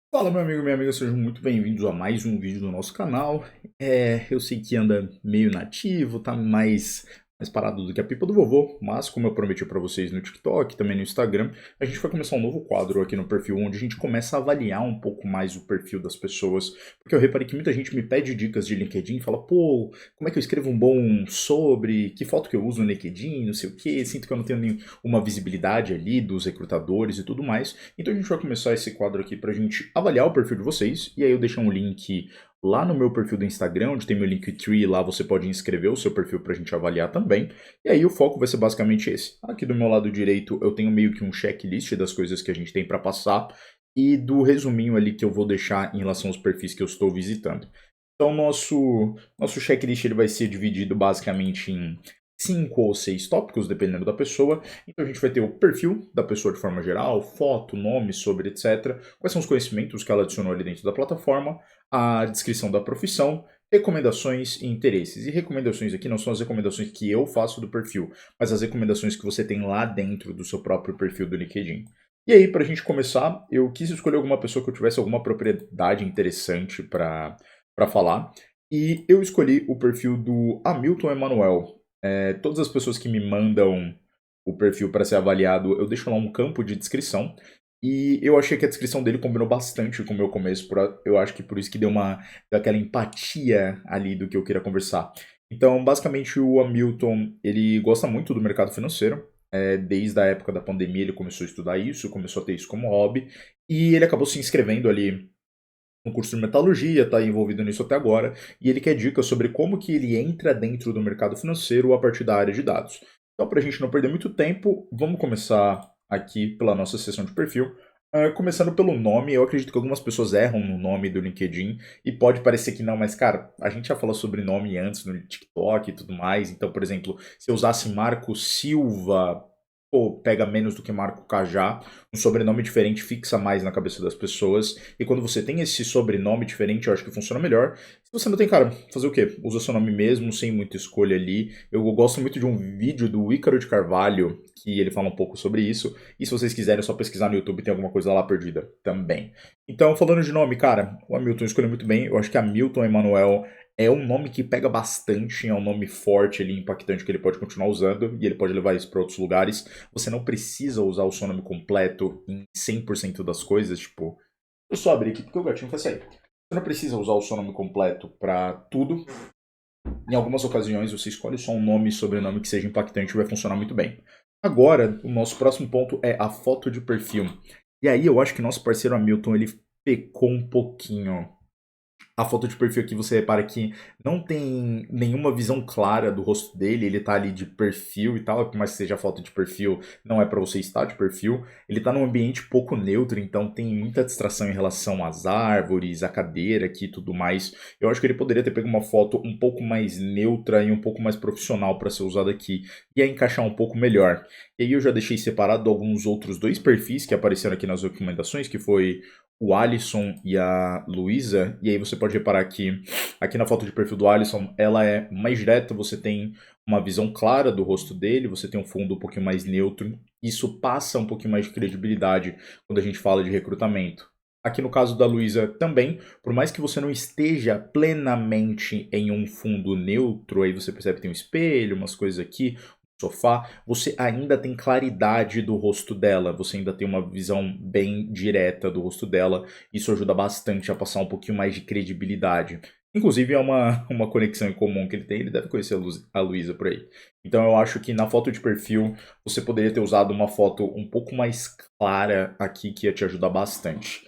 Fala, meu amigo, minha amiga, sejam muito bem-vindos a mais um vídeo do nosso canal. Eu sei que anda meio nativo, tá mais parado do que a pipa do vovô, mas como eu prometi pra vocês no TikTok, também no Instagram, a gente vai começar um novo quadro aqui no perfil, onde a gente começa a avaliar um pouco mais o perfil das pessoas, porque eu reparei que muita gente me pede dicas de LinkedIn, fala, pô, como é que eu escrevo um bom sobre, que foto que eu uso no LinkedIn, não sei o que, sinto que eu não tenho nenhuma visibilidade ali dos recrutadores e tudo mais. Então a gente vai começar esse quadro aqui para a gente avaliar o perfil de vocês, e aí eu deixo um link lá no meu perfil do Instagram, onde tem meu Linktree, lá você pode inscrever o seu perfil para a gente avaliar também. E aí o foco vai ser basicamente esse. Aqui do meu lado direito eu tenho meio que um checklist das coisas que a gente tem para passar e do resuminho ali que eu vou deixar em relação aos perfis que eu estou visitando. Então nosso checklist ele vai ser dividido basicamente em 5 ou 6 tópicos, dependendo da pessoa. Então a gente vai ter o perfil da pessoa de forma geral, foto, nome, sobre, etc. Quais são os conhecimentos que ela adicionou ali dentro da plataforma, a descrição da profissão, recomendações e interesses. E recomendações aqui não são as recomendações que eu faço do perfil, mas as recomendações que você tem lá dentro do seu próprio perfil do LinkedIn. E aí, para a gente começar, eu quis escolher alguma pessoa que eu tivesse alguma propriedade interessante para falar. E eu escolhi o perfil do Hamilton Emanuel. Todas as pessoas que me mandam o perfil para ser avaliado, eu deixo lá um campo de descrição. E eu achei que a descrição dele combinou bastante com o meu começo. Eu acho que por isso que deu aquela empatia ali do que eu queria conversar. Então, basicamente, o Hamilton, ele gosta muito do mercado financeiro. Desde a época da pandemia ele começou a estudar isso, começou a ter isso como hobby. E ele acabou se inscrevendo ali no curso de metalurgia, está envolvido nisso até agora, e ele quer dicas sobre como que ele entra dentro do mercado financeiro a partir da área de dados. Então, para a gente não perder muito tempo, vamos começar aqui pela nossa sessão de perfil. Começando pelo nome, eu acredito que algumas pessoas erram no nome do LinkedIn e pode parecer que não, mas cara, a gente já falou sobre nome antes no TikTok e tudo mais. Então, por exemplo, se eu usasse Marco Silva, pô, pega menos do que Marco Cajá, um sobrenome diferente fixa mais na cabeça das pessoas. E quando você tem esse sobrenome diferente, eu acho que funciona melhor. Se você não tem, cara, fazer o quê? Usa seu nome mesmo, sem muita escolha ali. Eu gosto muito de um vídeo do Ícaro de Carvalho, que ele fala um pouco sobre isso. E se vocês quiserem, é só pesquisar no YouTube, tem alguma coisa lá perdida também. Então, falando de nome, cara, o Hamilton escolheu muito bem. Eu acho que Hamilton Emanuel é um nome que pega bastante, é um nome forte ali, impactante, que ele pode continuar usando, e ele pode levar isso para outros lugares. Você não precisa usar o seu nome completo em 100% das coisas, tipo... Eu só abri aqui porque o gatinho quer sair. Você não precisa usar o seu nome completo para tudo. Em algumas ocasiões, você escolhe só um nome e sobrenome que seja impactante e vai funcionar muito bem. Agora, o nosso próximo ponto é a foto de perfil. E aí eu acho que nosso parceiro Hamilton, ele pecou um pouquinho. A foto de perfil aqui você repara que não tem nenhuma visão clara do rosto dele, ele tá ali de perfil e tal, por mais que seja foto de perfil, não é para você estar de perfil. Ele tá num ambiente pouco neutro, então tem muita distração em relação às árvores, à cadeira aqui e tudo mais. Eu acho que ele poderia ter pego uma foto um pouco mais neutra e um pouco mais profissional para ser usada aqui, e aí encaixar um pouco melhor. E aí eu já deixei separado alguns outros 2 perfis que apareceram aqui nas recomendações, que foi o Alisson e a Luísa, e aí você pode reparar que aqui na foto de perfil do Alisson, ela é mais direta, você tem uma visão clara do rosto dele, você tem um fundo um pouquinho mais neutro, isso passa um pouquinho mais de credibilidade quando a gente fala de recrutamento. Aqui no caso da Luísa também, por mais que você não esteja plenamente em um fundo neutro, aí você percebe que tem um espelho, umas coisas aqui, sofá, você ainda tem claridade do rosto dela, você ainda tem uma visão bem direta do rosto dela, isso ajuda bastante a passar um pouquinho mais de credibilidade. Inclusive é uma conexão em comum que ele tem, ele deve conhecer a Luísa por aí. Então eu acho que na foto de perfil você poderia ter usado uma foto um pouco mais clara aqui que ia te ajudar bastante.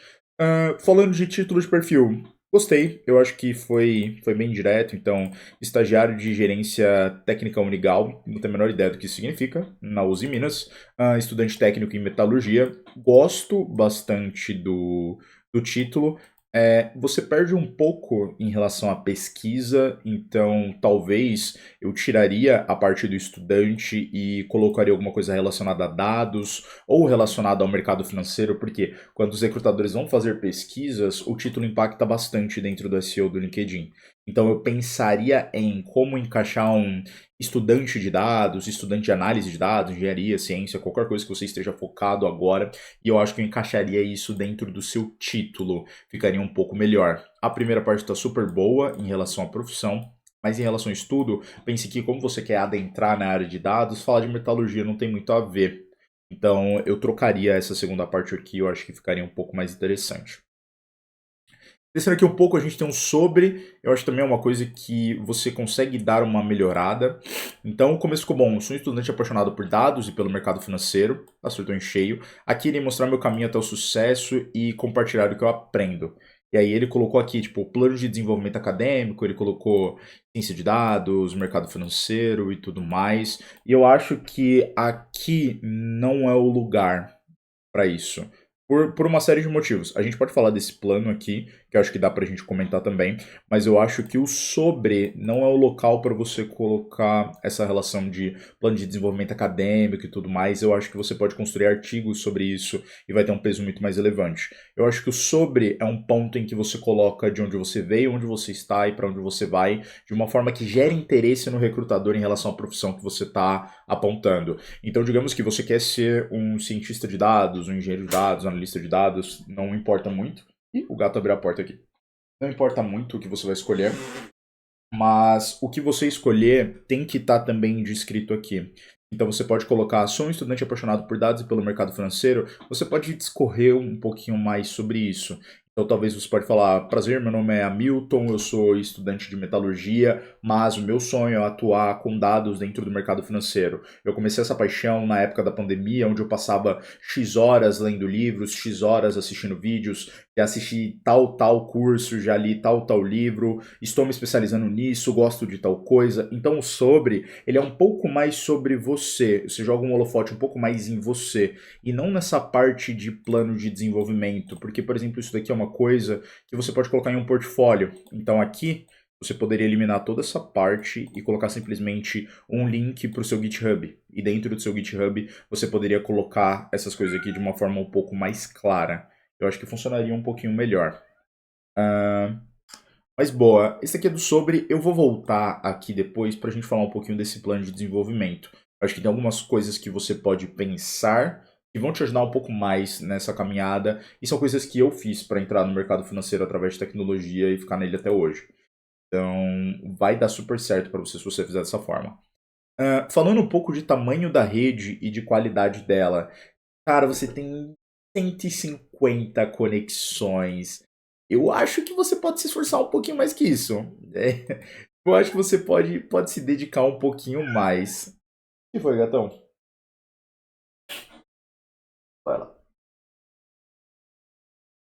Falando de título de perfil, gostei, eu acho que foi bem direto, então estagiário de gerência técnica Unigal, não tenho a menor ideia do que isso significa, na USE Minas. Estudante técnico em metalurgia, gosto bastante do título. Você perde um pouco em relação à pesquisa, então talvez eu tiraria a parte do estudante e colocaria alguma coisa relacionada a dados ou relacionada ao mercado financeiro, porque quando os recrutadores vão fazer pesquisas, o título impacta bastante dentro do SEO do LinkedIn. Então eu pensaria em como encaixar um estudante de dados, estudante de análise de dados, engenharia, ciência, qualquer coisa que você esteja focado agora, e eu acho que eu encaixaria isso dentro do seu título, ficaria um pouco melhor. A primeira parte está super boa em relação à profissão, mas em relação ao estudo, pense que como você quer adentrar na área de dados, falar de metalurgia não tem muito a ver. Então eu trocaria essa segunda parte aqui, eu acho que ficaria um pouco mais interessante. Descendo aqui um pouco, a gente tem um sobre, eu acho que também é uma coisa que você consegue dar uma melhorada. Então, o começo ficou bom. Eu sou um estudante apaixonado por dados e pelo mercado financeiro, acertou em cheio. Aqui irei mostrar meu caminho até o sucesso e compartilhar o que eu aprendo. E aí ele colocou aqui, tipo, plano de desenvolvimento acadêmico, ele colocou ciência de dados, mercado financeiro e tudo mais. E eu acho que aqui não é o lugar para isso. Por uma série de motivos. A gente pode falar desse plano aqui, que eu acho que dá pra gente comentar também, mas eu acho que o sobre não é o local para você colocar essa relação de plano de desenvolvimento acadêmico e tudo mais. Eu acho que você pode construir artigos sobre isso e vai ter um peso muito mais relevante. Eu acho que o sobre é um ponto em que você coloca de onde você veio, onde você está e para onde você vai, de uma forma que gere interesse no recrutador em relação à profissão que você está apontando. Então, digamos que você quer ser um cientista de dados, um engenheiro de dados, um analista de dados, não importa muito. Ih, o gato abriu a porta aqui. Não importa muito o que você vai escolher, mas o que você escolher tem que estar também descrito aqui. Então você pode colocar, sou um estudante apaixonado por dados e pelo mercado financeiro, você pode discorrer um pouquinho mais sobre isso. Então talvez você pode falar, prazer, meu nome é Hamilton, eu sou estudante de metalurgia, mas o meu sonho é atuar com dados dentro do mercado financeiro. Eu comecei essa paixão na época da pandemia, onde eu passava X horas lendo livros, X horas assistindo vídeos, já assisti tal curso, já li tal livro, estou me especializando nisso, gosto de tal coisa. Então o sobre, ele é um pouco mais sobre você, você joga um holofote um pouco mais em você, e não nessa parte de plano de desenvolvimento, porque, por exemplo, isso daqui é uma coisa que você pode colocar em um portfólio. Então aqui, você poderia eliminar toda essa parte e colocar simplesmente um link para o seu GitHub. E dentro do seu GitHub, você poderia colocar essas coisas aqui de uma forma um pouco mais clara. Eu acho que funcionaria um pouquinho melhor. Mas boa, esse aqui é do sobre. Eu vou voltar aqui depois para a gente falar um pouquinho desse plano de desenvolvimento. Eu acho que tem algumas coisas que você pode pensar que vão te ajudar um pouco mais nessa caminhada. E são coisas que eu fiz para entrar no mercado financeiro através de tecnologia e ficar nele até hoje. Então, vai dar super certo para você se você fizer dessa forma. Falando um pouco de tamanho da rede e de qualidade dela, cara, você tem 150 conexões. Eu acho que você pode se esforçar um pouquinho mais que isso. É, eu acho que você pode se dedicar um pouquinho mais. O que foi, gatão? Vai lá.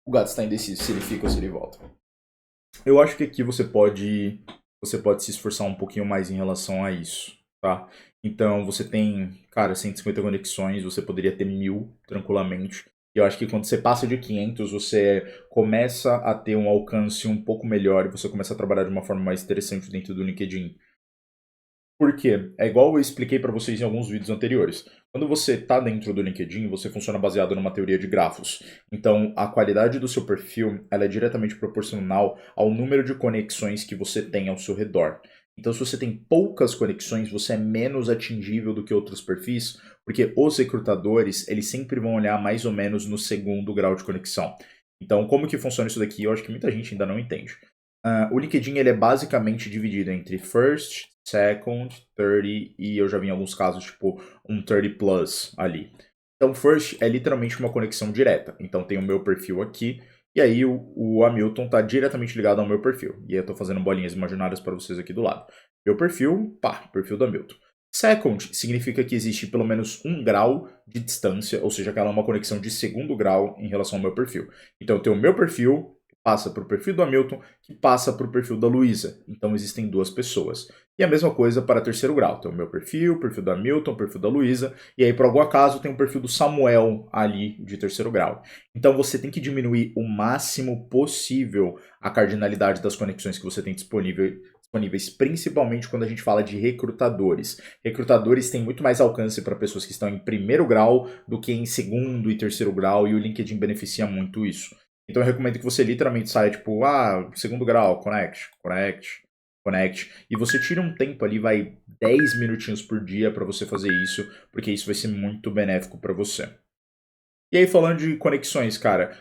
O gato está indeciso se ele fica ou se ele volta. Eu acho que aqui você pode se esforçar um pouquinho mais em relação a isso, tá? Então você tem, cara, 150 conexões, você poderia ter 1000 tranquilamente. E eu acho que quando você passa de 500, você começa a ter um alcance um pouco melhor e você começa a trabalhar de uma forma mais interessante dentro do LinkedIn. Por quê? É igual eu expliquei para vocês em alguns vídeos anteriores. Quando você está dentro do LinkedIn, você funciona baseado numa teoria de grafos. Então, a qualidade do seu perfil ela é diretamente proporcional ao número de conexões que você tem ao seu redor. Então, se você tem poucas conexões, você é menos atingível do que outros perfis, porque os recrutadores, eles sempre vão olhar mais ou menos no segundo grau de conexão. Então, como que funciona isso daqui? Eu acho que muita gente ainda não entende. O LinkedIn ele é basicamente dividido entre first, second, 30 e eu já vi em alguns casos tipo um 30 plus ali. Então first é literalmente uma conexão direta. Então tem o meu perfil aqui e aí o Hamilton está diretamente ligado ao meu perfil. E aí eu estou fazendo bolinhas imaginárias para vocês aqui do lado. Meu perfil, pá, perfil do Hamilton. Second significa que existe pelo menos um grau de distância, ou seja, que ela é uma conexão de segundo grau em relação ao meu perfil. Então eu tenho o meu perfil, passa para o perfil do Hamilton, que passa para o perfil da Luísa. Então existem duas pessoas. E a mesma coisa para terceiro grau. Tem o meu perfil, o perfil do Hamilton, o perfil da Luísa, e aí por algum acaso tem o perfil do Samuel ali de terceiro grau. Então você tem que diminuir o máximo possível a cardinalidade das conexões que você tem disponíveis, principalmente quando a gente fala de recrutadores. Recrutadores têm muito mais alcance para pessoas que estão em primeiro grau do que em segundo e terceiro grau, e o LinkedIn beneficia muito isso. Então eu recomendo que você literalmente saia, tipo, segundo grau, connect. Connect, e você tira um tempo ali, vai 10 minutinhos por dia para você fazer isso, porque isso vai ser muito benéfico para você. E aí, falando de conexões, cara,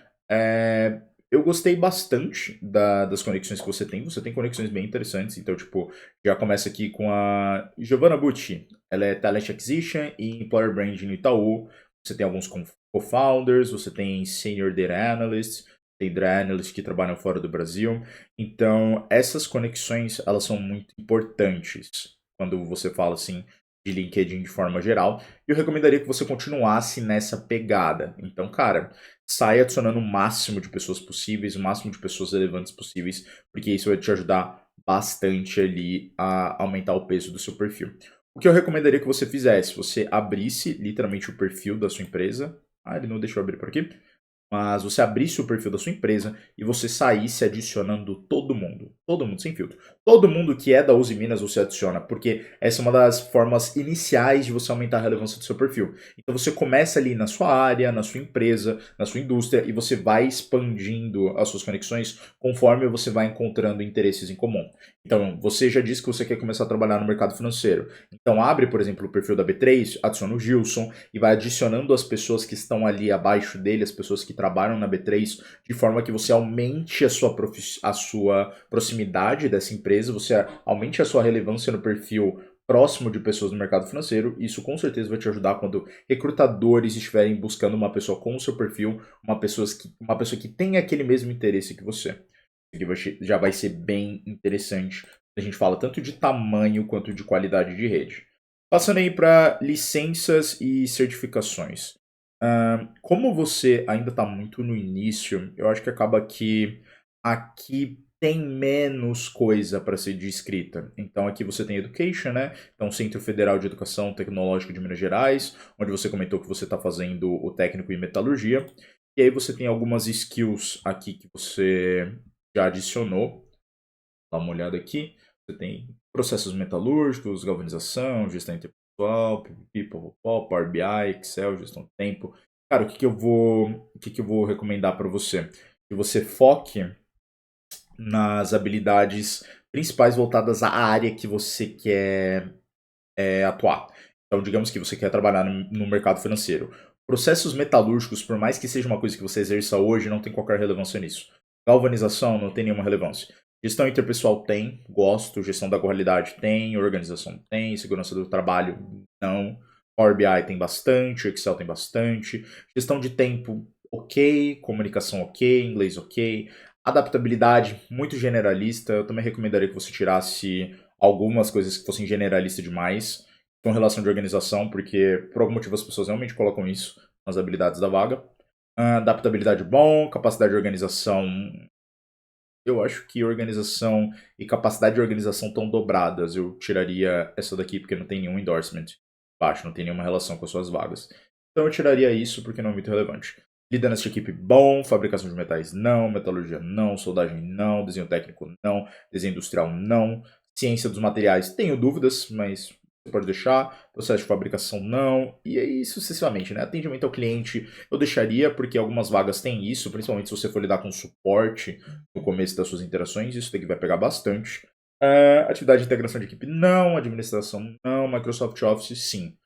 eu gostei bastante das conexões que você tem. Você tem conexões bem interessantes. Então, tipo, já começa aqui com a Giovanna Bucci. Ela é Talent Acquisition e Employer Branding no Itaú. Você tem alguns co-founders, você tem Senior Data Analysts, tem Data Analysts que trabalham fora do Brasil. Então, essas conexões, elas são muito importantes quando você fala, assim, de LinkedIn de forma geral. E eu recomendaria que você continuasse nessa pegada. Então, cara, sai adicionando o máximo de pessoas possíveis, o máximo de pessoas relevantes possíveis, porque isso vai te ajudar bastante ali a aumentar o peso do seu perfil. O que eu recomendaria que você fizesse? Você abrisse literalmente o perfil da sua empresa. Ah, ele não deixou eu abrir por aqui. Mas você abrisse o perfil da sua empresa e você saísse adicionando todo mundo sem filtro. Todo mundo que é da Uzi Minas você adiciona, porque essa é uma das formas iniciais de você aumentar a relevância do seu perfil. Então você começa ali na sua área, na sua empresa, na sua indústria e você vai expandindo as suas conexões conforme você vai encontrando interesses em comum. Então, você já disse que você quer começar a trabalhar no mercado financeiro. Então, abre, por exemplo, o perfil da B3, adiciona o Gilson e vai adicionando as pessoas que estão ali abaixo dele, as pessoas que trabalham na B3, de forma que você aumente a sua proximidade dessa empresa, você aumente a sua relevância no perfil próximo de pessoas no mercado financeiro. Isso com certeza vai te ajudar quando recrutadores estiverem buscando uma pessoa com o seu perfil, uma pessoa que tem aquele mesmo interesse que você. Já vai ser bem interessante. A gente fala tanto de tamanho quanto de qualidade de rede. Passando aí para licenças e certificações. Como você ainda está muito no início, eu acho que acaba que aqui tem menos coisa para ser descrita. Então aqui você tem Education, né? Então Centro Federal de Educação Tecnológica de Minas Gerais, onde você comentou que você está fazendo o técnico em metalurgia. E aí você tem algumas skills aqui que você já adicionou. Dá uma olhada aqui. Você tem processos metalúrgicos, galvanização, gestão interpessoal, PPP, Power BI, Excel, gestão de tempo. Cara, o que que eu vou recomendar para você? Que você foque nas habilidades principais voltadas à área que você quer atuar. Então, digamos que você quer trabalhar no mercado financeiro. Processos metalúrgicos, por mais que seja uma coisa que você exerça hoje, não tem qualquer relevância nisso. Galvanização não tem nenhuma relevância. Gestão interpessoal tem, gosto. Gestão da qualidade tem, organização tem, segurança do trabalho não. Power BI tem bastante, Excel tem bastante. Gestão de tempo, ok. Comunicação, ok. Inglês, ok. Adaptabilidade, muito generalista. Eu também recomendaria que você tirasse algumas coisas que fossem generalista demais com relação de organização, porque por algum motivo as pessoas realmente colocam isso nas habilidades da vaga. Adaptabilidade bom, capacidade de organização. Eu acho que organização e capacidade de organização estão dobradas. Eu tiraria essa daqui porque não tem nenhum endorsement baixo, não tem nenhuma relação com as suas vagas. Então eu tiraria isso porque não é muito relevante. Liderança de equipe bom, fabricação de metais não, metalurgia não, soldagem não, desenho técnico não, desenho industrial não, ciência dos materiais tenho dúvidas, mas você pode deixar, processo de fabricação não, e aí sucessivamente, né? Atendimento ao cliente eu deixaria porque algumas vagas têm isso, principalmente se você for lidar com suporte no começo das suas interações, isso daqui vai pegar bastante. Atividade de integração de equipe não, administração não, Microsoft Office sim.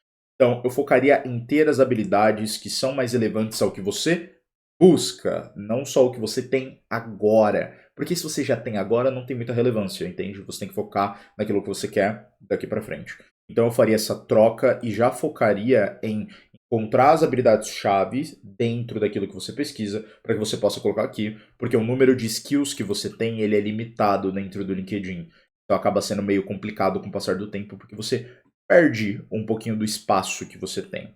Então, eu focaria em ter as habilidades que são mais relevantes ao que você busca, não só o que você tem agora. Porque se você já tem agora, não tem muita relevância, entende? Você tem que focar naquilo que você quer daqui para frente. Então, eu faria essa troca e já focaria em encontrar as habilidades-chave dentro daquilo que você pesquisa para que você possa colocar aqui, porque o número de skills que você tem, ele é limitado dentro do LinkedIn. Então, acaba sendo meio complicado com o passar do tempo, porque você perde um pouquinho do espaço que você tem.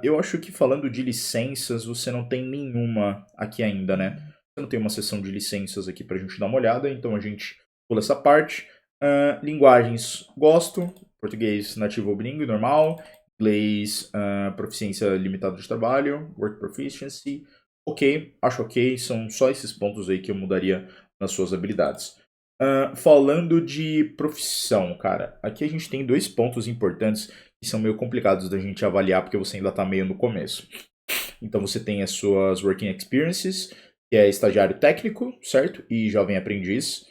Eu acho que falando de licenças, você não tem nenhuma aqui ainda, né? Você não tem uma seção de licenças aqui pra gente dar uma olhada, então a gente pula essa parte. Linguagens, gosto. Português nativo ou bilíngue, normal. Inglês, proficiência limitada de trabalho. Work proficiency. Ok, acho ok. São só esses pontos aí que eu mudaria nas suas habilidades. Falando de profissão, cara, aqui a gente tem dois pontos importantes que são meio complicados da gente avaliar porque você ainda está meio no começo. Então você tem as suas working experiences, que é estagiário técnico, certo? E jovem aprendiz.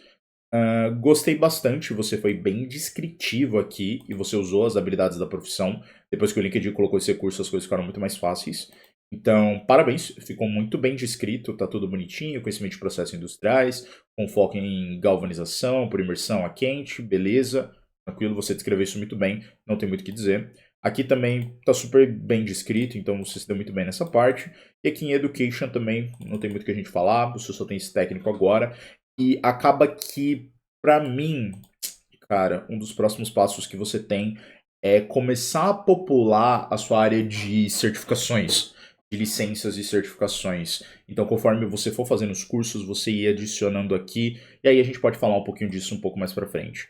Gostei bastante, você foi bem descritivo aqui e você usou as habilidades da profissão. Depois que o LinkedIn colocou esse recurso, as coisas ficaram muito mais fáceis. Então, parabéns, ficou muito bem descrito, tá tudo bonitinho, conhecimento de processos industriais, com foco em galvanização, por imersão a quente, beleza, tranquilo, você descreveu isso muito bem, não tem muito o que dizer. Aqui também tá super bem descrito, então você se deu muito bem nessa parte. E aqui em Education também não tem muito o que a gente falar, você só tem esse técnico agora. E acaba que, pra mim, cara, um dos próximos passos que você tem é começar a popular a sua área de certificações, de licenças e certificações. Então, conforme você for fazendo os cursos, você ir adicionando aqui, e aí a gente pode falar um pouquinho disso um pouco mais pra frente.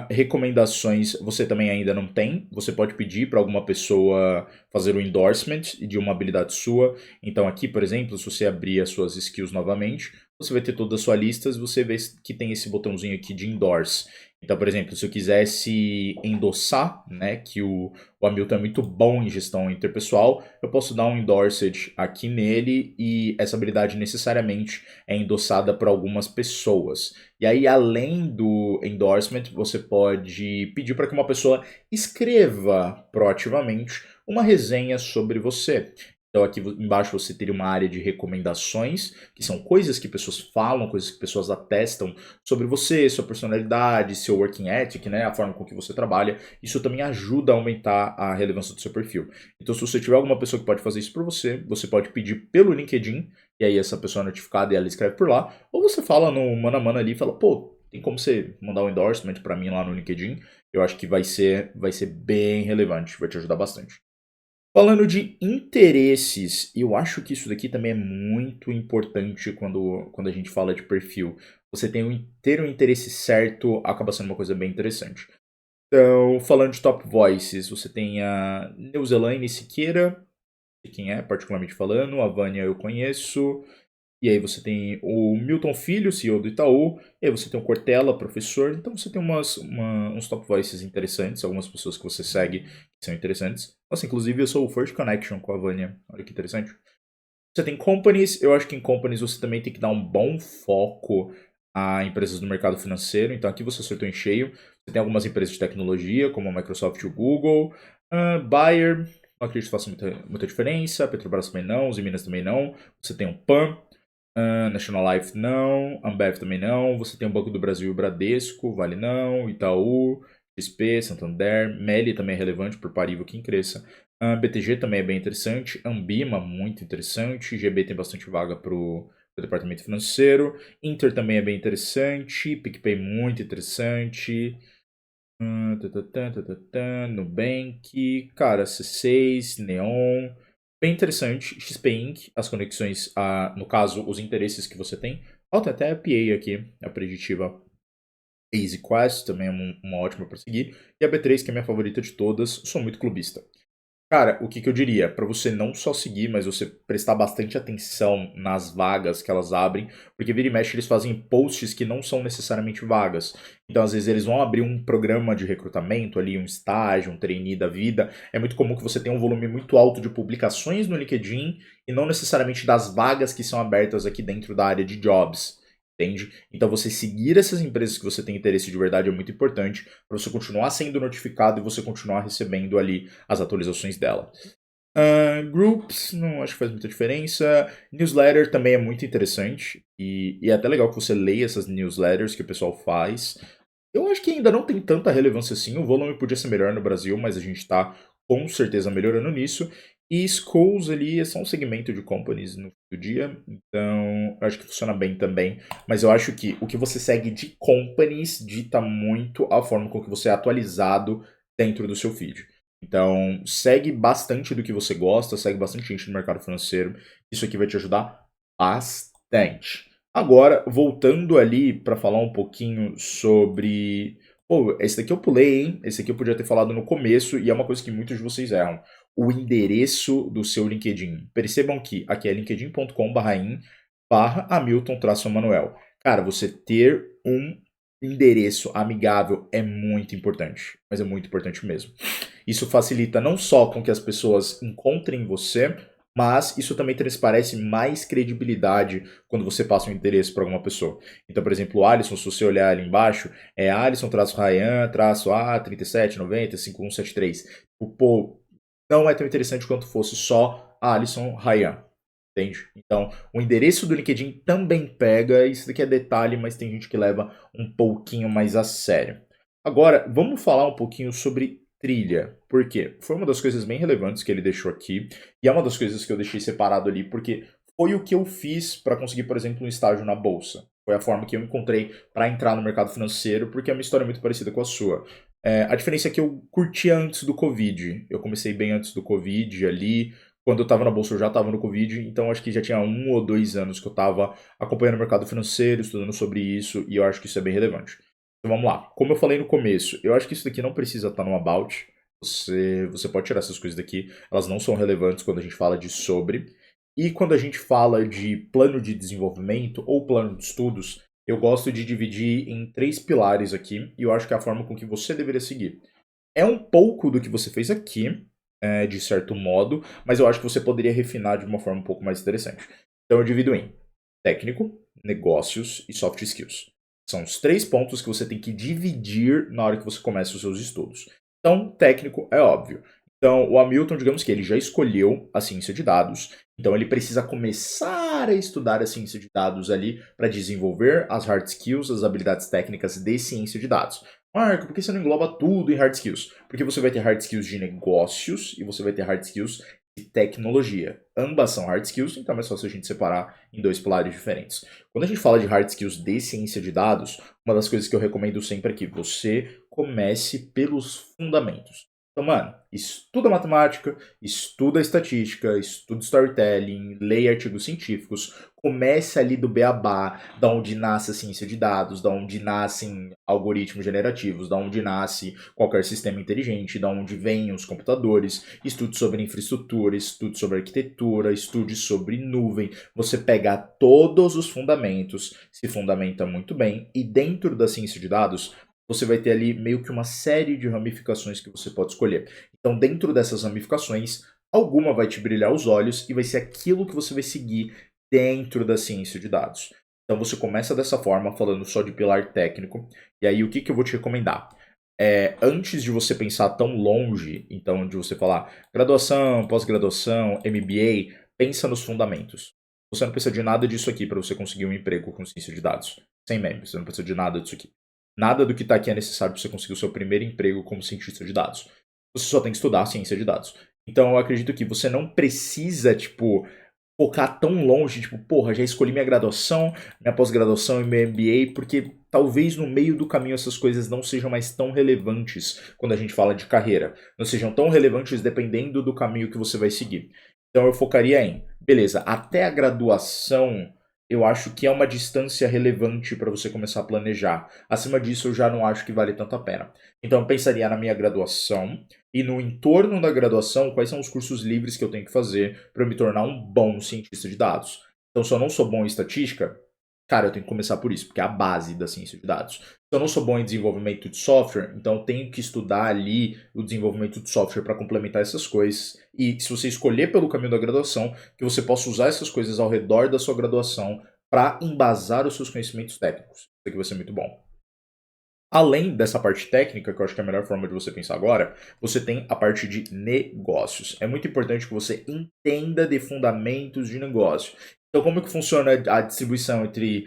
Recomendações você também ainda não tem. Você pode pedir para alguma pessoa fazer o endorsement de uma habilidade sua. Então, aqui, por exemplo, se você abrir as suas skills novamente, você vai ter toda a sua lista. Você vê que tem esse botãozinho aqui de endorse. Então, por exemplo, se eu quisesse endossar, né, que o Hamilton é muito bom em gestão interpessoal, eu posso dar um endorsed aqui nele e essa habilidade necessariamente é endossada por algumas pessoas. E aí, além do endorsement, você pode pedir para que uma pessoa escreva proativamente uma resenha sobre você. Então, aqui embaixo você teria uma área de recomendações, que são coisas que pessoas falam, coisas que pessoas atestam sobre você, sua personalidade, seu working ethic, né, a forma com que você trabalha. Isso também ajuda a aumentar a relevância do seu perfil. Então, se você tiver alguma pessoa que pode fazer isso por você, você pode pedir pelo LinkedIn, e aí essa pessoa é notificada e ela escreve por lá, ou você fala no mano a mano ali e fala, pô, tem como você mandar um endorsement para mim lá no LinkedIn? Eu acho que vai ser bem relevante, vai te ajudar bastante. Falando de interesses, eu acho que isso daqui também é muito importante quando a gente fala de perfil. Você tem ter um interesse certo, acaba sendo uma coisa bem interessante. Então, falando de top voices, você tem a Neuzelane Siqueira, sei quem é, particularmente falando, a Vânia eu conheço, e aí você tem o Milton Filho, CEO do Itaú. E aí você tem o Cortella, professor. Então você tem uns top voices interessantes, algumas pessoas que você segue que são interessantes. Nossa, inclusive eu sou o First Connection com a Vânia. Olha que interessante. Você tem companies. Eu acho que em companies você também tem que dar um bom foco a empresas do mercado financeiro. Então aqui você acertou em cheio. Você tem algumas empresas de tecnologia, como a Microsoft e o Google. Bayer, não acredito que faça muita diferença. Petrobras também não. Os Minas também não. Você tem o PAN. National Life não, Ambev também não, você tem o Banco do Brasil e o Bradesco, Vale não, Itaú, XP, Santander, Meli também é relevante por parível quem cresça, BTG também é bem interessante, Ambima muito interessante, GB tem bastante vaga para o departamento financeiro, Inter também é bem interessante, PicPay muito interessante, Nubank, cara, C6, Neon, bem interessante. XP Inc., as conexões, no caso, os interesses que você tem. Ó, tem até a PA aqui, a preditiva EasyQuest, também é uma ótima para seguir. E a B3, que é a minha favorita de todas, sou muito clubista. Cara, o que que eu diria? Para você não só seguir, mas você prestar bastante atenção nas vagas que elas abrem, porque vira e mexe eles fazem posts que não são necessariamente vagas. Então, às vezes, eles vão abrir um programa de recrutamento ali, um estágio, um trainee da vida. É muito comum que você tenha um volume muito alto de publicações no LinkedIn e não necessariamente das vagas que são abertas aqui dentro da área de jobs. Entende? Então, você seguir essas empresas que você tem interesse de verdade é muito importante para você continuar sendo notificado e você continuar recebendo ali as atualizações dela. Groups, não acho que faz muita diferença. Newsletter também é muito interessante. E é até legal que você leia essas newsletters que o pessoal faz. Eu acho que ainda não tem tanta relevância assim. O volume podia ser melhor no Brasil, mas a gente está com certeza melhorando nisso. E schools ali são um segmento de companies no fim do dia, então eu acho que funciona bem também. Mas eu acho que o que você segue de companies dita muito a forma com que você é atualizado dentro do seu feed. Então, segue bastante do que você gosta, segue bastante gente no mercado financeiro. Isso aqui vai te ajudar bastante. Agora, voltando ali para falar um pouquinho sobre. Pô, esse daqui eu pulei, hein? Esse aqui eu podia ter falado no começo e é uma coisa que muitos de vocês erram. O endereço do seu LinkedIn. Percebam que aqui é linkedin.com/in/Hamilton-Manuel. Cara, você ter um endereço amigável é muito importante, mas é muito importante mesmo. Isso facilita não só com que as pessoas encontrem você, Mas isso também transparece mais credibilidade quando você passa um interesse para alguma pessoa. Então, por exemplo, o Alisson, se você olhar ali embaixo, é Alisson, traço Ryan, traço A, 3790, 5173. Pô, não é tão interessante quanto fosse só Alisson Ryan. Entende? Então, o endereço do LinkedIn também pega, isso daqui é detalhe, mas tem gente que leva um pouquinho mais a sério. Agora, vamos falar um pouquinho sobre trilha. Por quê? Foi uma das coisas bem relevantes que ele deixou aqui, e é uma das coisas que eu deixei separado ali, porque foi o que eu fiz para conseguir, por exemplo, um estágio na bolsa. Foi a forma que eu encontrei para entrar no mercado financeiro, porque é uma história muito parecida com a sua. A diferença é que eu curti antes do Covid. Eu comecei bem antes do Covid ali, quando eu estava na bolsa, eu já estava no Covid, então acho que já tinha 1 ou 2 anos que eu estava acompanhando o mercado financeiro, estudando sobre isso, e eu acho que isso é bem relevante. Então vamos lá. Como eu falei no começo, eu acho que isso daqui não precisa estar no About. Você pode tirar essas coisas daqui, elas não são relevantes quando a gente fala de sobre. E quando a gente fala de plano de desenvolvimento ou plano de estudos, eu gosto de dividir em 3 pilares aqui, e eu acho que é a forma com que você deveria seguir. É um pouco do que você fez aqui, de certo modo, mas eu acho que você poderia refinar de uma forma um pouco mais interessante. Então eu divido em técnico, negócios e soft skills. São os 3 pontos que você tem que dividir na hora que você começa os seus estudos. Então, técnico é óbvio. Então, o Hamilton, digamos que ele já escolheu a ciência de dados, então ele precisa começar a estudar a ciência de dados ali para desenvolver as hard skills, as habilidades técnicas de ciência de dados. Marco, por que você não engloba tudo em hard skills? Porque você vai ter hard skills de negócios e você vai ter hard skills de tecnologia. Ambas são hard skills, então é mais fácil a gente separar em 2 pilares diferentes. Quando a gente fala de hard skills de ciência de dados, uma das coisas que eu recomendo sempre é que você comece pelos fundamentos. Então, mano, estuda matemática, estuda estatística, estuda storytelling, leia artigos científicos, comece ali do beabá, da onde nasce a ciência de dados, da onde nascem algoritmos generativos, da onde nasce qualquer sistema inteligente, da onde vêm os computadores, estude sobre infraestrutura, estude sobre arquitetura, estude sobre nuvem. Você pega todos os fundamentos, se fundamenta muito bem, e dentro da ciência de dados, você vai ter ali meio que uma série de ramificações que você pode escolher. Então, dentro dessas ramificações, alguma vai te brilhar os olhos e vai ser aquilo que você vai seguir dentro da ciência de dados. Então, você começa dessa forma, falando só de pilar técnico. E aí, o que eu vou te recomendar? Antes de você pensar tão longe, então, de você falar graduação, pós-graduação, MBA, pensa nos fundamentos. Você não precisa de nada disso aqui para você conseguir um emprego com ciência de dados. Sem meme, você não precisa de nada disso aqui. Nada do que está aqui é necessário para você conseguir o seu primeiro emprego como cientista de dados. Você só tem que estudar a ciência de dados. Então eu acredito que você não precisa, tipo, focar tão longe, tipo, porra, já escolhi minha graduação, minha pós-graduação e meu MBA, porque talvez no meio do caminho essas coisas não sejam mais tão relevantes quando a gente fala de carreira. Não sejam tão relevantes dependendo do caminho que você vai seguir. Então eu focaria em, beleza, até a graduação eu acho que é uma distância relevante para você começar a planejar. Acima disso, eu já não acho que vale tanto a pena. Então, eu pensaria na minha graduação e no entorno da graduação, quais são os cursos livres que eu tenho que fazer para eu me tornar um bom cientista de dados. Então, se eu não sou bom em estatística, cara, eu tenho que começar por isso, porque é a base da ciência de dados. Se eu não sou bom em desenvolvimento de software, então eu tenho que estudar ali o desenvolvimento de software para complementar essas coisas. E se você escolher pelo caminho da graduação, que você possa usar essas coisas ao redor da sua graduação para embasar os seus conhecimentos técnicos. Isso aqui vai ser muito bom. Além dessa parte técnica, que eu acho que é a melhor forma de você pensar agora, você tem a parte de negócios. É muito importante que você entenda de fundamentos de negócio. Então, como que funciona a distribuição entre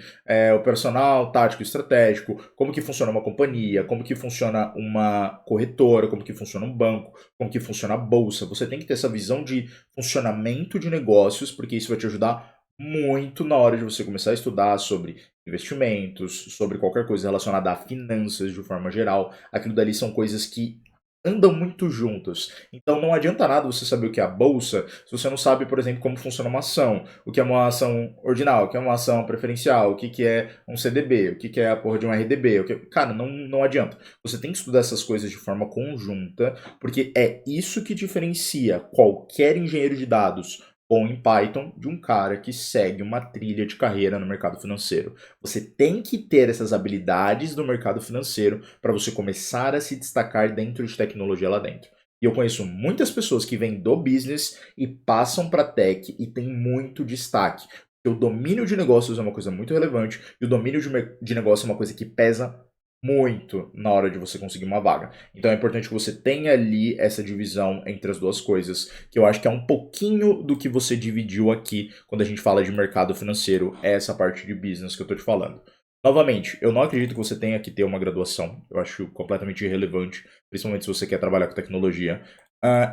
operacional, tático e estratégico, como que funciona uma companhia, como que funciona uma corretora, como que funciona um banco, como que funciona a bolsa. Você tem que ter essa visão de funcionamento de negócios, porque isso vai te ajudar muito na hora de você começar a estudar sobre investimentos, sobre qualquer coisa relacionada a finanças de forma geral. Aquilo dali são coisas que andam muito juntas. Então não adianta nada você saber o que é a bolsa se você não sabe, por exemplo, como funciona uma ação, o que é uma ação ordinal, o que é uma ação preferencial, o que é um CDB, o que é a porra de um RDB. Cara, não adianta. Você tem que estudar essas coisas de forma conjunta, porque é isso que diferencia qualquer engenheiro de dados bom em Python de um cara que segue uma trilha de carreira no mercado financeiro. Você tem que ter essas habilidades do mercado financeiro para você começar a se destacar dentro de tecnologia lá dentro. E eu conheço muitas pessoas que vêm do business e passam para tech e tem muito destaque. Porque o domínio de negócios é uma coisa muito relevante e o domínio de negócio é uma coisa que pesa muito na hora de você conseguir uma vaga. Então é importante que você tenha ali essa divisão entre as duas coisas, que eu acho que é um pouquinho do que você dividiu aqui quando a gente fala de mercado financeiro, é essa parte de business que eu tô te falando. Novamente, eu não acredito que você tenha que ter uma graduação, eu acho completamente irrelevante, principalmente se você quer trabalhar com tecnologia.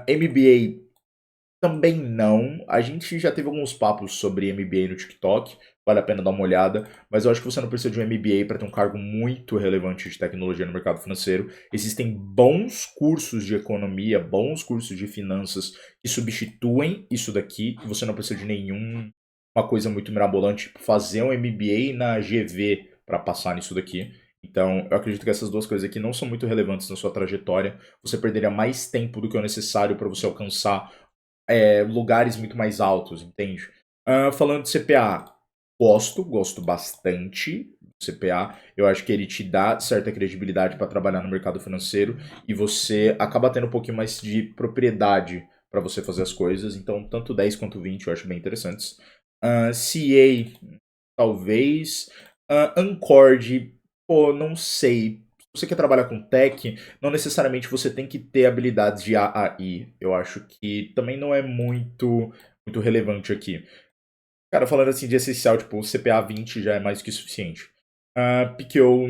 MBA também não. A gente já teve alguns papos sobre MBA no TikTok, vale a pena dar uma olhada, mas eu acho que você não precisa de um MBA para ter um cargo muito relevante de tecnologia no mercado financeiro. Existem bons cursos de economia, bons cursos de finanças que substituem isso daqui, e você não precisa de nenhuma coisa muito mirabolante, tipo fazer um MBA na GV para passar nisso daqui. Então, eu acredito que essas duas coisas aqui não são muito relevantes na sua trajetória. Você perderia mais tempo do que o necessário para você alcançar lugares muito mais altos, entende? Falando de CPA, gosto bastante do CPA. Eu acho que ele te dá certa credibilidade para trabalhar no mercado financeiro e você acaba tendo um pouquinho mais de propriedade para você fazer as coisas. Então, tanto 10 quanto 20 eu acho bem interessantes. CA, talvez. Ancord, pô, não sei. Se você quer trabalhar com tech, não necessariamente você tem que ter habilidades de AI. Eu acho que também não é muito relevante aqui. Cara, falando assim de essencial, tipo, o CPA 20 já é mais que suficiente. PKO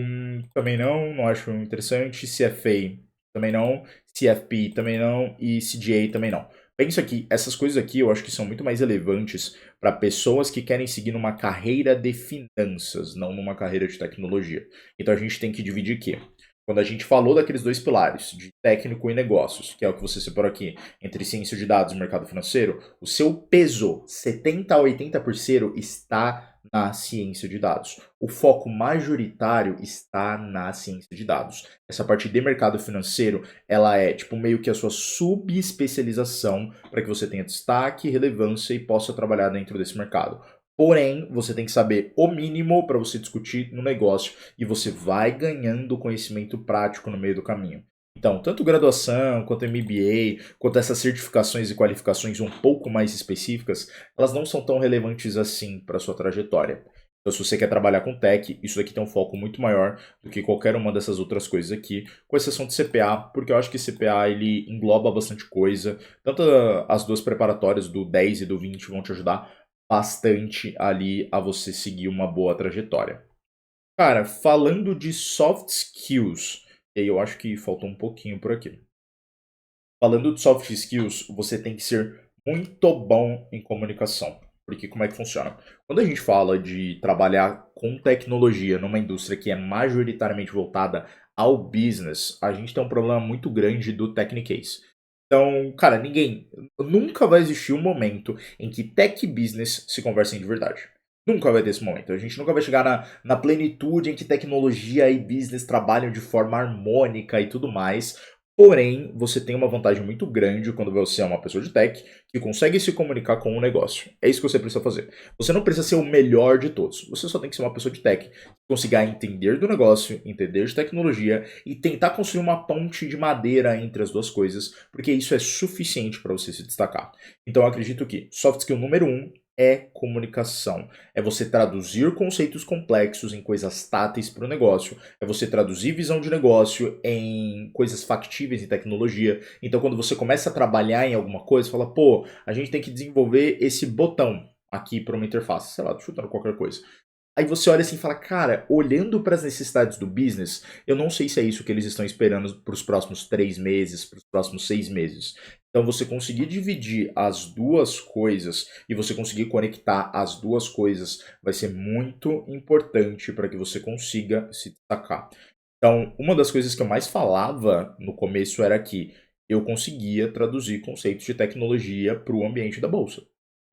também não acho interessante. CFA também não. CFP também não. E CGA também não. Penso aqui, essas coisas aqui eu acho que são muito mais relevantes para pessoas que querem seguir numa carreira de finanças, não numa carreira de tecnologia. Então a gente tem que dividir aqui. Quando a gente falou daqueles dois pilares, de técnico e negócios, que é o que você separou aqui, entre ciência de dados e mercado financeiro, o seu peso, 70 a 80% está na ciência de dados. O foco majoritário está na ciência de dados. Essa parte de mercado financeiro, ela é tipo meio que a sua subespecialização para que você tenha destaque, relevância e possa trabalhar dentro desse mercado. Porém, você tem que saber o mínimo para você discutir no negócio e você vai ganhando conhecimento prático no meio do caminho. Então, tanto graduação, quanto MBA, quanto essas certificações e qualificações um pouco mais específicas, elas não são tão relevantes assim para a sua trajetória. Então, se você quer trabalhar com tech, isso daqui tem um foco muito maior do que qualquer uma dessas outras coisas aqui, com exceção de CPA, porque eu acho que CPA ele engloba bastante coisa. Tanto as duas preparatórias do 10 e do 20 vão te ajudar bastante ali a você seguir uma boa trajetória. Cara, falando de soft skills, e aí eu acho que faltou um pouquinho por aqui. Falando de soft skills, você tem que ser muito bom em comunicação. Porque como é que funciona? Quando a gente fala de trabalhar com tecnologia numa indústria que é majoritariamente voltada ao business, a gente tem um problema muito grande do techniquez. Então, cara, nunca vai existir um momento em que tech e business se conversem de verdade. Nunca vai ter esse momento. A gente nunca vai chegar na plenitude em que tecnologia e business trabalham de forma harmônica e tudo mais. Porém, você tem uma vantagem muito grande quando você é uma pessoa de tech que consegue se comunicar com o negócio. É isso que você precisa fazer. Você não precisa ser o melhor de todos. Você só tem que ser uma pessoa de tech que consiga entender do negócio, entender de tecnologia e tentar construir uma ponte de madeira entre as duas coisas, porque isso é suficiente para você se destacar. Então, eu acredito que soft skill número 1 é comunicação. É você traduzir conceitos complexos em coisas táteis para o negócio. É você traduzir visão de negócio em coisas factíveis em tecnologia. Então, quando você começa a trabalhar em alguma coisa, fala, pô, a gente tem que desenvolver esse botão aqui para uma interface, sei lá, chutando qualquer coisa. Aí você olha assim e fala, cara, olhando para as necessidades do business, eu não sei se é isso que eles estão esperando para os próximos 3 meses, para os próximos 6 meses. Então você conseguir dividir as duas coisas e você conseguir conectar as duas coisas vai ser muito importante para que você consiga se destacar. Então, uma das coisas que eu mais falava no começo era que eu conseguia traduzir conceitos de tecnologia para o ambiente da bolsa,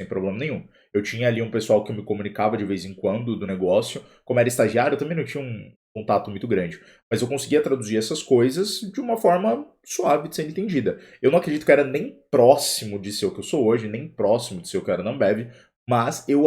sem problema nenhum. Eu tinha ali um pessoal que eu me comunicava de vez em quando do negócio. Como era estagiário, eu também não tinha um contato muito grande. Mas eu conseguia traduzir essas coisas de uma forma suave de ser entendida. Eu não acredito que eu era nem próximo de ser o que eu sou hoje, nem próximo de ser o que eu era na Ambev, mas eu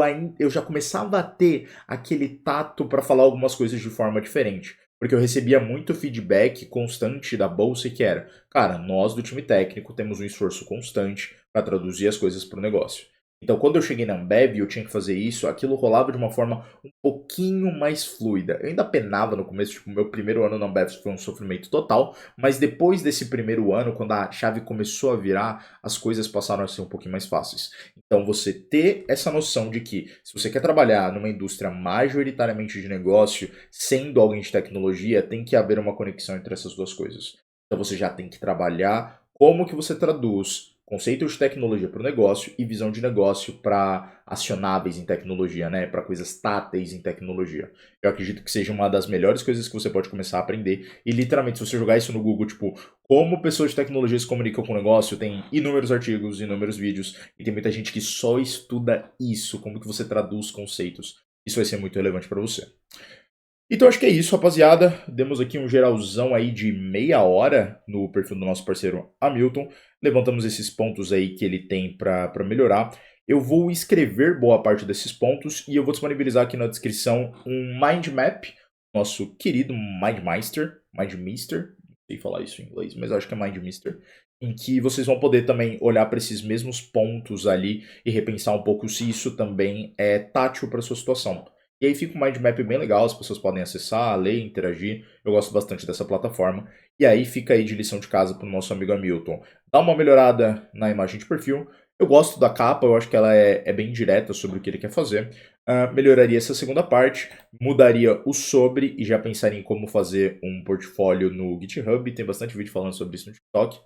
já começava a ter aquele tato para falar algumas coisas de forma diferente. porque eu recebia muito feedback constante da bolsa que era, cara, nós do time técnico temos um esforço constante para traduzir as coisas para o negócio. Então, quando eu cheguei na Ambev e eu tinha que fazer isso, aquilo rolava de uma forma um pouquinho mais fluida. Eu ainda penava no começo, tipo, meu primeiro ano na Ambev foi um sofrimento total, mas depois desse primeiro ano, quando a chave começou a virar, as coisas passaram a ser um pouquinho mais fáceis. Então, você ter essa noção de que, se você quer trabalhar numa indústria majoritariamente de negócio, sendo alguém de tecnologia, tem que haver uma conexão entre essas duas coisas. Então, você já tem que trabalhar como que você traduz conceito de tecnologia para o negócio e visão de negócio para acionáveis em tecnologia, né? Para coisas táteis em tecnologia. Eu acredito que seja uma das melhores coisas que você pode começar a aprender. E literalmente, se você jogar isso no Google, tipo, como pessoas de tecnologia se comunicam com o negócio, tem inúmeros artigos, inúmeros vídeos, e tem muita gente que só estuda isso, como que você traduz conceitos. Isso vai ser muito relevante para você. Então acho que é isso, rapaziada. Demos aqui um geralzão aí de meia hora no perfil do nosso parceiro Hamilton. Levantamos esses pontos aí que ele tem para melhorar. Eu vou escrever boa parte desses pontos e eu vou disponibilizar aqui na descrição um mind map, nosso querido Mindmeister, não sei falar isso em inglês, mas acho que é Mindmeister, em que vocês vão poder também olhar para esses mesmos pontos ali e repensar um pouco se isso também é tátil para sua situação. E aí fica um mind map bem legal, as pessoas podem acessar, ler, interagir. Eu gosto bastante dessa plataforma. E aí fica aí de lição de casa para o nosso amigo Hamilton. Dá uma melhorada na imagem de perfil. Eu gosto da capa, eu acho que ela é bem direta sobre o que ele quer fazer. Melhoraria essa segunda parte, mudaria o sobre e já pensaria em como fazer um portfólio no GitHub. Tem bastante vídeo falando sobre isso no TikTok.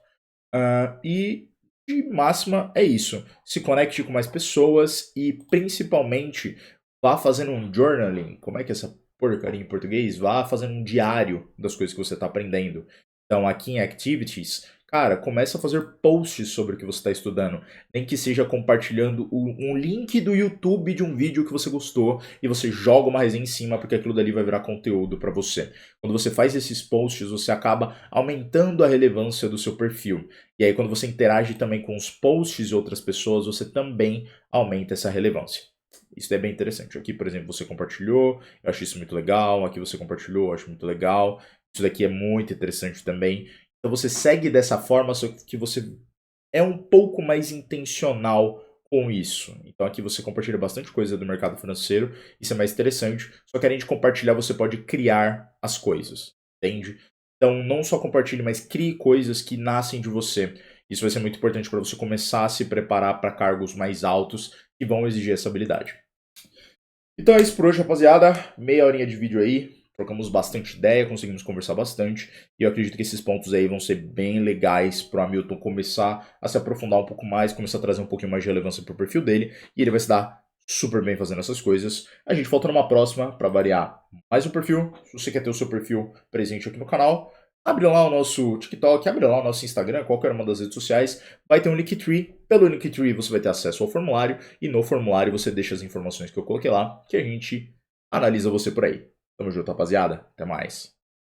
E de máxima é isso. Se conecte com mais pessoas e principalmente vá fazendo um journaling. Como é que é essa porcaria em português? Vá fazendo um diário das coisas que você está aprendendo. Então, aqui em Activities, cara, começa a fazer posts sobre o que você está estudando. Nem que seja compartilhando um link do YouTube de um vídeo que você gostou e você joga uma resenha em cima, porque aquilo dali vai virar conteúdo para você. Quando você faz esses posts, você acaba aumentando a relevância do seu perfil. E aí, quando você interage também com os posts de outras pessoas, você também aumenta essa relevância. Isso é bem interessante. Aqui, por exemplo, você compartilhou, eu acho isso muito legal. Aqui você compartilhou, eu acho muito legal. Isso daqui é muito interessante também. Então você segue dessa forma, só que você é um pouco mais intencional com isso. Então aqui você compartilha bastante coisa do mercado financeiro, isso é mais interessante. Só que além de compartilhar, você pode criar as coisas, entende? Então não só compartilhe, mas crie coisas que nascem de você. Isso vai ser muito importante para você começar a se preparar para cargos mais altos que vão exigir essa habilidade. Então é isso por hoje, rapaziada. Meia horinha de vídeo aí. Trocamos bastante ideia, conseguimos conversar bastante. E eu acredito que esses pontos aí vão ser bem legais para o Hamilton começar a se aprofundar um pouco mais, começar a trazer um pouquinho mais de relevância para o perfil dele. E ele vai se dar super bem fazendo essas coisas. A gente volta numa próxima para variar mais um perfil. Se você quer ter o seu perfil presente aqui no canal, abre lá o nosso TikTok, abre lá o nosso Instagram, qualquer uma das redes sociais. Vai ter um Linktree. Pelo Linktree você vai ter acesso ao formulário. E no formulário você deixa as informações que eu coloquei lá, que a gente analisa você por aí. Tamo junto, rapaziada. Até mais.